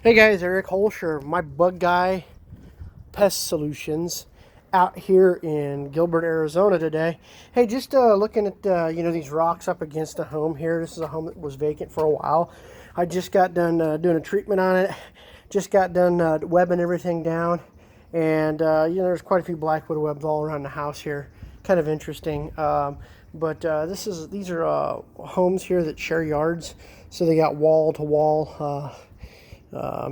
Hey guys, Eric Holscher, my bug guy pest solutions out here in Gilbert, Arizona today. Hey, just looking at these rocks up against the home here. This is a home that was vacant for a while. I just got done doing a treatment on it. Just got done webbing everything down, and there's quite a few black widow webs all around the house here. Kind of interesting. But these are homes here that share yards, so they got wall to wall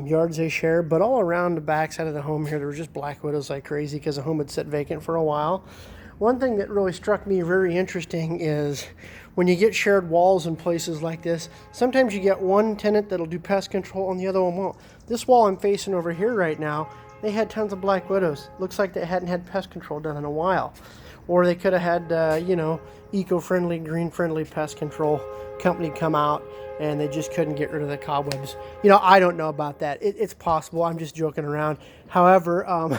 yards they share, but all around the back side of the home here, there were just black widows like crazy because the home had sat vacant for a while. One thing that really struck me very interesting is when you get shared walls in places like this, sometimes you get one tenant that'll do pest control and the other one won't. This wall I'm facing over here right now, they had tons of black widows. Looks like they hadn't had pest control done in a while. Or they could have had, eco-friendly, green-friendly pest control company come out and they just couldn't get rid of the cobwebs. I don't know about that. It's possible. I'm just joking around. However, I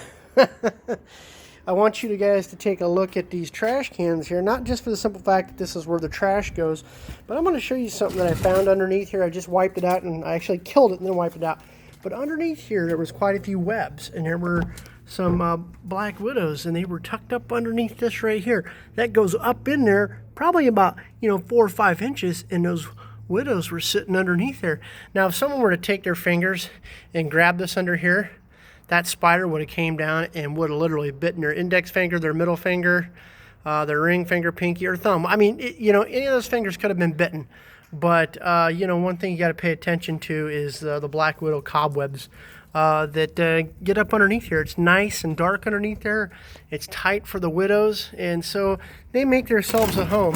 want you guys to take a look at these trash cans here, not just for the simple fact that this is where the trash goes, but I'm going to show you something that I found underneath here. I just wiped it out, and I actually killed it and then wiped it out. But underneath here, there was quite a few webs, and there were some black widows, and they were tucked up underneath this right here. That goes up in there probably about 4 or 5 inches, and those widows were sitting underneath there. Now, if someone were to take their fingers and grab this under here, that spider would have came down and would have literally bitten their index finger, their middle finger, their ring finger, pinky, or thumb. I mean, any of those fingers could have been bitten. But, one thing you got to pay attention to is the black widow cobwebs that get up underneath here. It's nice and dark underneath there. It's tight for the widows, and so they make themselves a home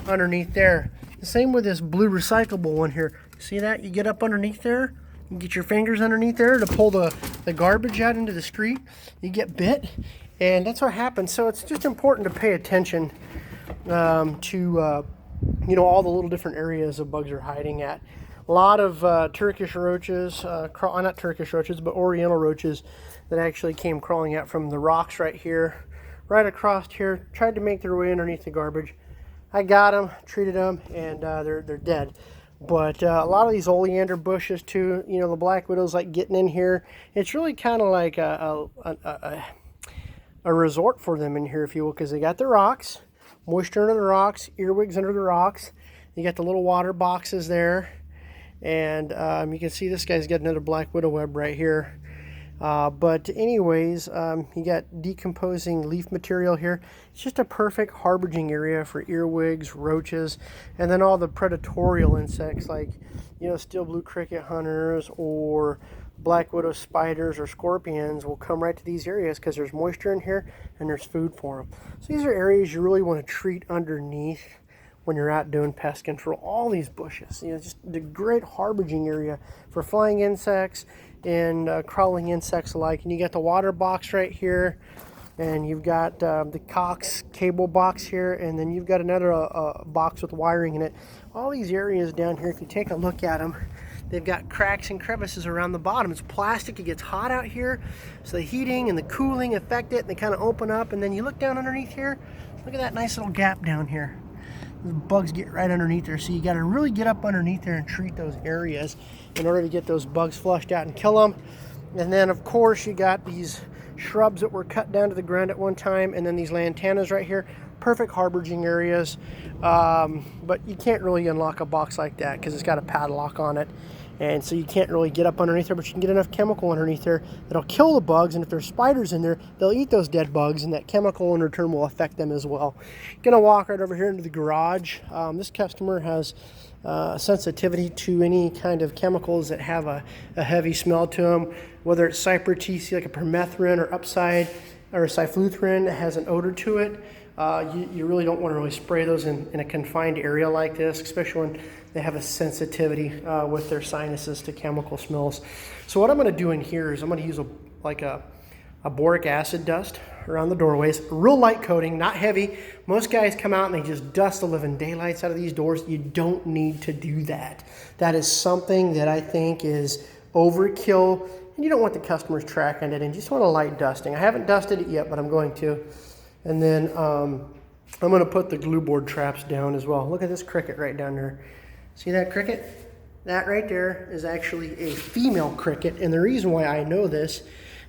underneath there. The same with this blue recyclable one here. See that? You get up underneath there, you get your fingers underneath there to pull the garbage out into the street. You get bit, and that's what happens. So it's just important to pay attention to all the little different areas the bugs are hiding at. A lot of Turkish roaches, not Turkish roaches, but Oriental roaches that actually came crawling out from the rocks right here, right across here, tried to make their way underneath the garbage. I got them, treated them, and they're dead. But a lot of these oleander bushes too, the black widows like getting in here. It's really kind of like a resort for them in here, if you will, because they got the rocks, moisture under the rocks, earwigs under the rocks. You got the little water boxes there. And you can see this guy's got another black widow web right here. But anyways, you got decomposing leaf material here. It's just a perfect harboring area for earwigs, roaches, and then all the predatorial insects like, steel blue cricket hunters or black widow spiders or scorpions will come right to these areas because there's moisture in here and there's food for them. So these are areas you really want to treat underneath when you're out doing pest control. All these bushes, just the great harboring area for flying insects and crawling insects alike. And you got the water box right here, and you've got the Cox cable box here, and then you've got another box with wiring in it. All these areas down here, if you take a look at them, they've got cracks and crevices around the bottom. It's plastic. It gets hot out here, so the heating and the cooling affect it, and they kind of open up. And then you look down underneath here, look at that nice little gap down here. The bugs get right underneath there, so you got to really get up underneath there and treat those areas in order to get those bugs flushed out and kill them. And then, of course, you got these shrubs that were cut down to the ground at one time, and then these lantanas right here, perfect harboring areas. But you can't really unlock a box like that because it's got a padlock on it. And so you can't really get up underneath there, but you can get enough chemical underneath there that'll kill the bugs. And if there's spiders in there, they'll eat those dead bugs, and that chemical in return will affect them as well. Gonna walk right over here into the garage. This customer has sensitivity to any kind of chemicals that have a heavy smell to them, whether it's cypertc like a permethrin or upside or a cyfluthrin that has an odor to it. You really don't want to really spray those in a confined area like this, especially when they have a sensitivity with their sinuses to chemical smells. So what I'm going to do in here is I'm going to use a boric acid dust around the doorways, real light coating, not heavy. Most guys come out and they just dust the living daylights out of these doors. You don't need to do that. That is something that I think is overkill, and you don't want the customers tracking it, and you just want a light dusting. I haven't dusted it yet, but I'm going to. And then I'm going to put the glue board traps down as well. Look at this cricket right down there. See that cricket? That right there is actually a female cricket, and the reason why I know this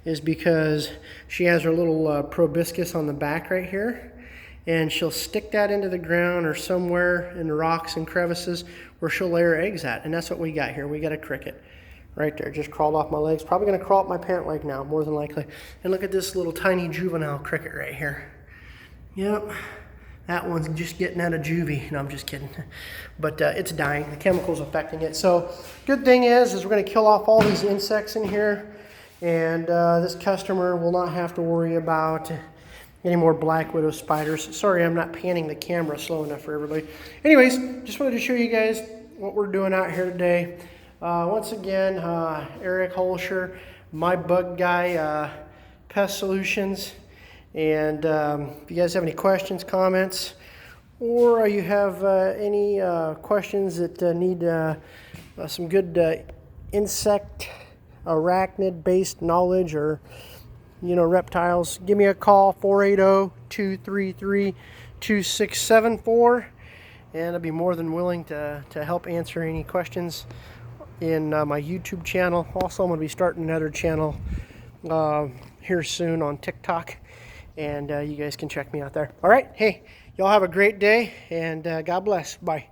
is because she has her little proboscis on the back right here, and she'll stick that into the ground or somewhere in the rocks and crevices where she'll lay her eggs at, and that's what we got here. We got a cricket right there, just crawled off my legs. Probably gonna crawl up my pant leg now, more than likely. And look at this little tiny juvenile cricket right here. Yep, that one's just getting out of juvie. No, I'm just kidding. But it's dying, the chemical's affecting it. So good thing is we're gonna kill off all these insects in here, and this customer will not have to worry about any more black widow spiders. Sorry, I'm not panning the camera slow enough for everybody. Anyways, just wanted to show you guys what we're doing out here today. Once again, Eric Holscher, my bug guy, Pest Solutions. And if you guys have any questions, comments, or you have any questions that need some good insect, arachnid based knowledge, or reptiles, give me a call, 480-233-2674, and I'll be more than willing to help answer any questions in my YouTube channel. Also, I'm going to be starting another channel here soon on TikTok, and you guys can check me out there. All right, hey, y'all have a great day, and God bless. Bye.